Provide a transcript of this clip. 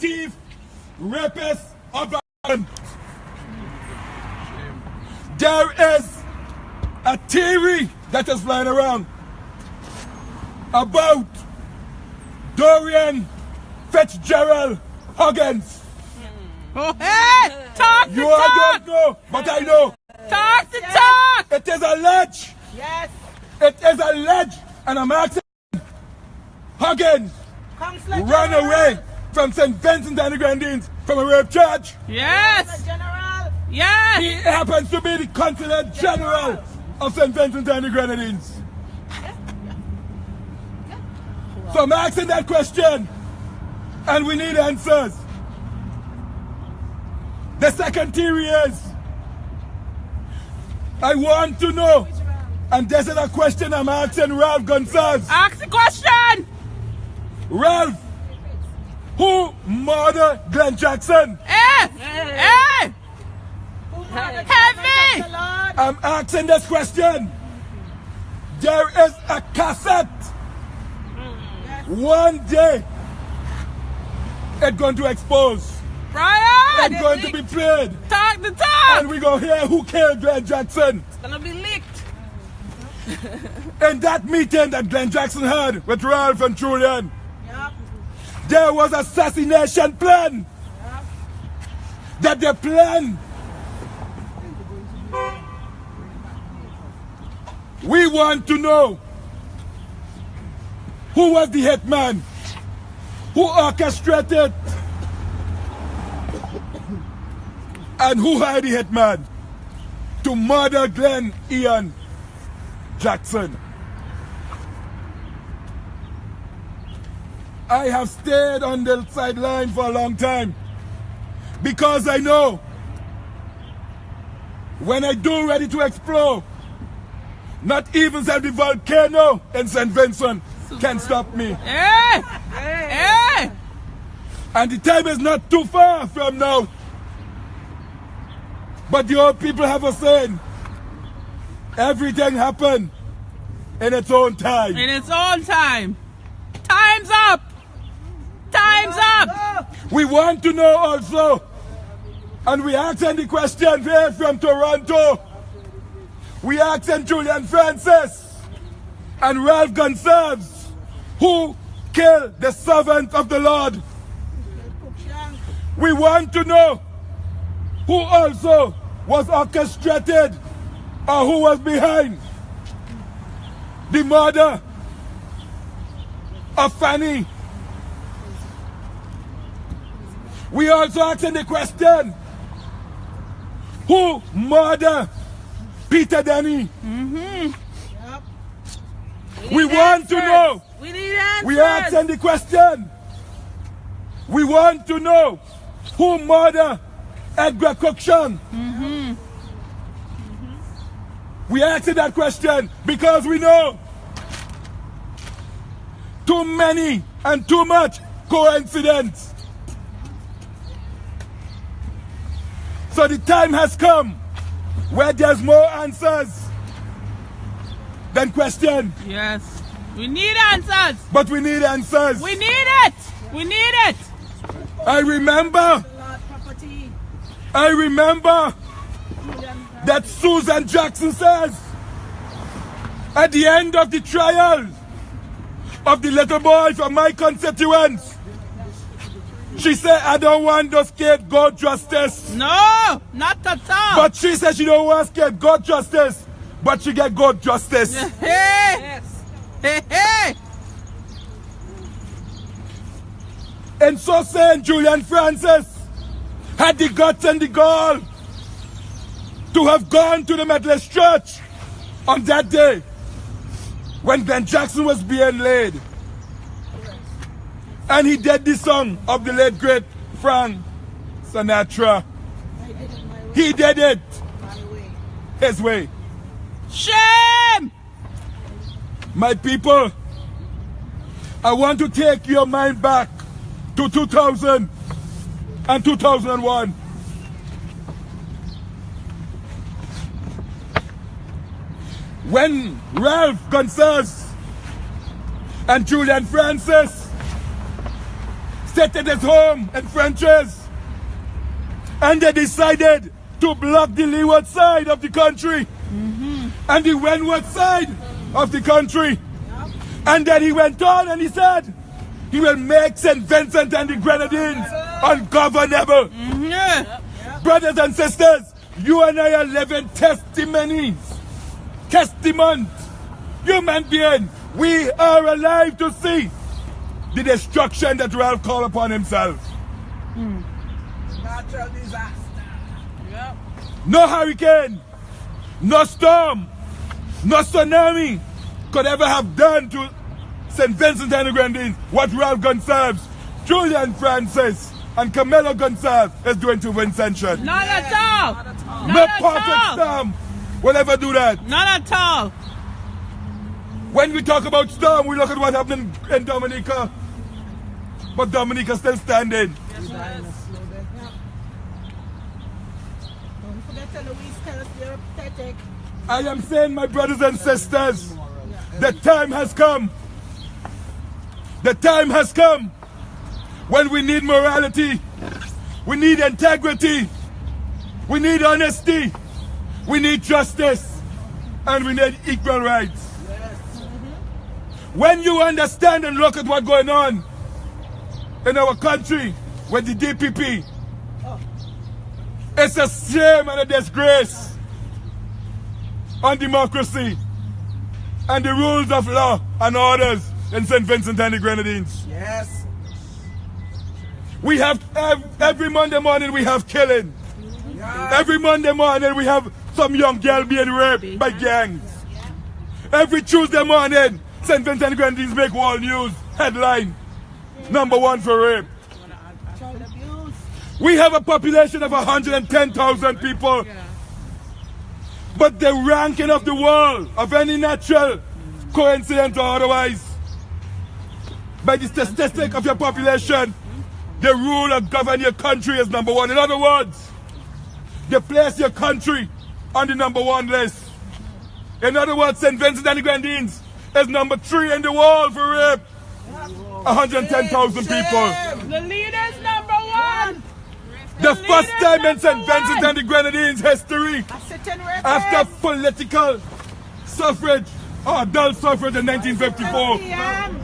thief, rapist of Ireland. There is a theory that is flying around about Dorian Fitzgerald Huggins. Oh, hey! Talk the You talk! all don't know, but I know. Talk the talk! It is alleged. Yes. It is alleged. And I'm asking Huggins Counselor ran General. away from St. Vincent and the Grenadines from a rape charge. Yes! Counselor General. Yes! He happens to be the Consular General of St. Vincent and the Grenadines. So I'm asking that question, and we need answers. The second theory is, I want to know, and this is a question I'm asking Ralph Gonsalves. Ask the question! Ralph, who murdered Glenn Jackson? Hey! Hey! Heavy! I'm asking this question. There is a cassette. One day, it's going to expose. Brian! It's going to be played. Talk the talk! And we go hear who killed Glenn Jackson. It's gonna be leaked. In that meeting that Glenn Jackson had with Ralph and Julian, Yep. there was assassination plan. Yep. That they planned. We want to know who was the hitman, who orchestrated, and who hired the hitman to murder Glenn Ian Jackson. I have stayed on the sideline for a long time because I know when I do ready to explode, not even the volcano in St. Vincent can stop me. Hey! Hey! And the time is not too far from now. But the old people have a saying, everything happened in its own time. In its own time. Time's up! Time's up! We want to know also, and we asking the question here from Toronto, we asking Julian Francis and Ralph Gonsalves, who killed the servant of the Lord. We want to know who also was orchestrated or who was behind the murder of Fanny. We also asking the question, who murdered Peter Denny? Yep. We want to know. We need answers! We asking the question. We want to know who murdered Edgar Cruikshank. We asking that question because we know too many and too much coincidence. So the time has come where there's more answers than questions. Yes. We need answers! But we need answers. We need it! We need it! I remember Lord property. that Susan Jackson says at the end of the trial of the little boy from my constituents, she said, I don't want to scapegoat justice. No! Not at all! But she said she don't want scapegoat justice, but she get good justice. Hey! Yes. Hey! Hey! And so saying, Julian Francis had the guts and the gall to have gone to the Methodist Church on that day when Glenn Jackson was being laid. And he did the song of the late great Frank Sinatra. I did it my way. He did it My way. his way. Shame! My people, I want to take your mind back to 2000 and 2001. When Ralph Gonsalves and Julian Francis protected his home in French's. And they decided to block the leeward side of the country. And the windward side of the country. And then he went on and he said, he will make St. Vincent and the Grenadines ungovernable. Brothers and sisters, you and I are living testimonies. Human beings. We are alive to see the destruction that Ralph called upon himself. Natural disaster. No hurricane, no storm, no tsunami could ever have done to St. Vincent and the Grenadines what Ralph Gonsalves, Julian Francis, and Camilo Gonsalves is doing to Vincentian. Not at all. No Not at perfect all. storm will ever do that. Not at all. When we talk about storm, we look at what happened in Dominica. But Dominica still standing. Don't forget to Louise tell us you're pathetic. I am saying, my brothers and sisters, the time has come. The time has come when we need morality, we need integrity, we need honesty, we need justice, and we need equal rights. When you understand and look at what's going on in our country with the DPP, it's a shame and a disgrace on democracy and the rules of law and orders in St. Vincent and the Grenadines. Yes. We have, every Monday morning we have killing. Every Monday morning we have some young girl being raped by gangs. Every Tuesday morning, St. Vincent and the Grenadines make world news headline. #1 for rape. Child abuse. We have a population of 110,000 people. But the ranking of the world, of any natural coincidence or otherwise, by the statistic of your population, the rule of govern your country is #1. In other words, they place your country on the #1 list. In other words, St. Vincent and the Grenadines is #3 in the world for rape. 110,000 people. The leader's #1. The first time in St. Vincent and the Grenadines history, A sitting rapist. after political suffrage or adult suffrage in 1954, 7 p.m.